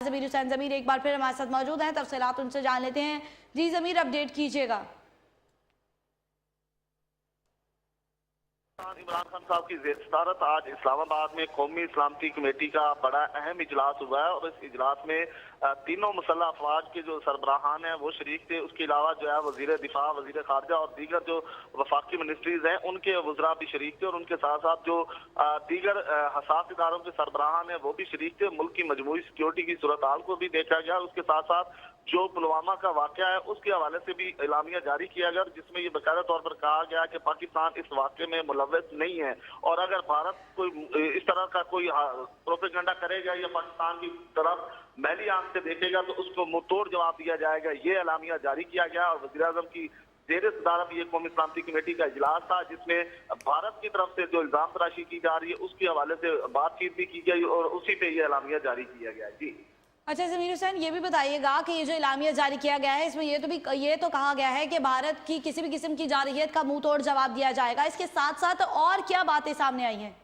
ज़मीर हुसैन ज़मीर एक बार फिर हमारे साथ मौजूद हैं, तफसीलात उनसे जान लेते हैं। जी ज़मीर, अपडेट कीजिएगा। इमरान खान साहब की ज़ेर-ए-सदारत आज इस्लामाबाद में कौमी सलामती कमेटी का बड़ा अहम इजलास हुआ है और इस इजलास में तीनों मुसल्लह अफवाज के जो सरबराहान हैं वो शरीक थे। उसके अलावा जो है वजीर दिफा, वजीर खारजा और दीगर जो वफाकी मिनिस्ट्रीज हैं उनके वज़रा भी शरीक थे और उनके साथ साथ जो दीगर हसास इदारों के सरबराहान हैं वो भी शरीक थे। मुल्क की मजमूई सिक्योरिटी की सूरत हाल को भी देखा गया। उसके साथ साथ जो पुलवामा का वाक़या है उसके हवाले से भी एलामिया जारी किया गया, जिसमें ये बाकायदा तौर पर कहा गया कि पाकिस्तान इस वाक़े में मुलव्वस नहीं है और अगर भारत कोई इस तरह का कोई प्रोपेगेंडा करेगा या पाकिस्तान की तरफ मैली आंख से देखेगा तो उसको मुंह तोड़ जवाब दिया जाएगा। ये एलामिया जारी किया गया और वज़ीर आज़म की ज़ेर सदारत ये कौमी सलामती कमेटी का इजलास था, जिसमें भारत की तरफ से जो इल्जाम तराशी की जा रही है उसके हवाले से बातचीत भी की गई और उसी पे ये एलामिया जारी किया गया। जी अच्छा ज़मीर हुसैन, ये भी बताइएगा कि ये जो एलामिया जारी किया गया है इसमें ये तो कहा गया है कि भारत की किसी भी किस्म की जारहियत का मुंह तोड़ जवाब दिया जाएगा। इसके साथ साथ और क्या बातें सामने आई हैं?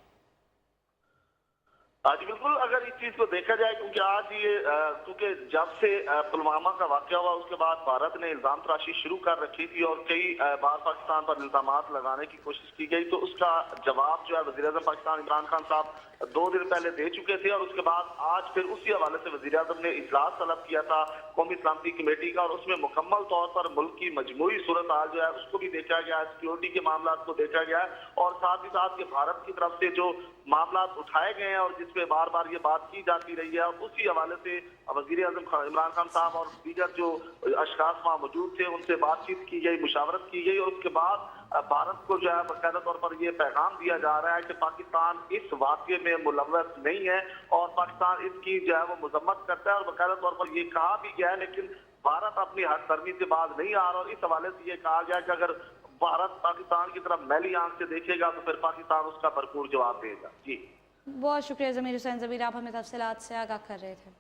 जी बिल्कुल, अगर इस चीज को देखा जाए क्योंकि आज ये क्योंकि जब से पुलवामा का वाक़या हुआ उसके बाद भारत ने इल्जाम तराशी शुरू कर रखी थी और कई बार पाकिस्तान पर इल्जाम लगाने की कोशिश की गई, तो उसका जवाब जो है वज़ीर आज़म पाकिस्तान इमरान खान साहब 2 दिन पहले दे चुके थे और उसके बाद आज फिर उसी हवाले से वज़ीर आज़म ने इजलास तलब किया था कौमी सलामती कमेटी का और उसमें मुकम्मल तौर पर मुल्क की मजमूई सूरत हाल जो है उसको भी देखा गया, सिक्योरिटी के मामला को देखा गया और साथ ही साथ ये भारत की तरफ से जो मामला उठाए गए हैं और जिसपे बार बार ये बात की जाती रही है और उसी हवाले से वज़ीर आज़म इमरान खान साहब और दीगर जो अशखास वहाँ मौजूद थे उनसे बातचीत की गई, मुशावरत की गई और उसके बाद भारत को जो है बाकायदा तौर पर ये पैगाम दिया जा रहा है कि पाकिस्तान इस वाक़े में मुलव्वस नहीं है और पाकिस्तान इसकी जो है वो मजम्मत करता है और बाकायदा तौर पर ये कहा भी गया है, लेकिन भारत अपनी हद गर्मी से बाज नहीं आ रहा और इस हवाले से ये कहा गया कि अगर भारत पाकिस्तान की तरफ मैली आंख से देखेगा तो फिर पाकिस्तान उसका भरपूर जवाब देगा। जी बहुत शुक्रिया ज़मीर हुसैन ज़मीर, आप हमें तफसीलात से आगाह कर रहे थे।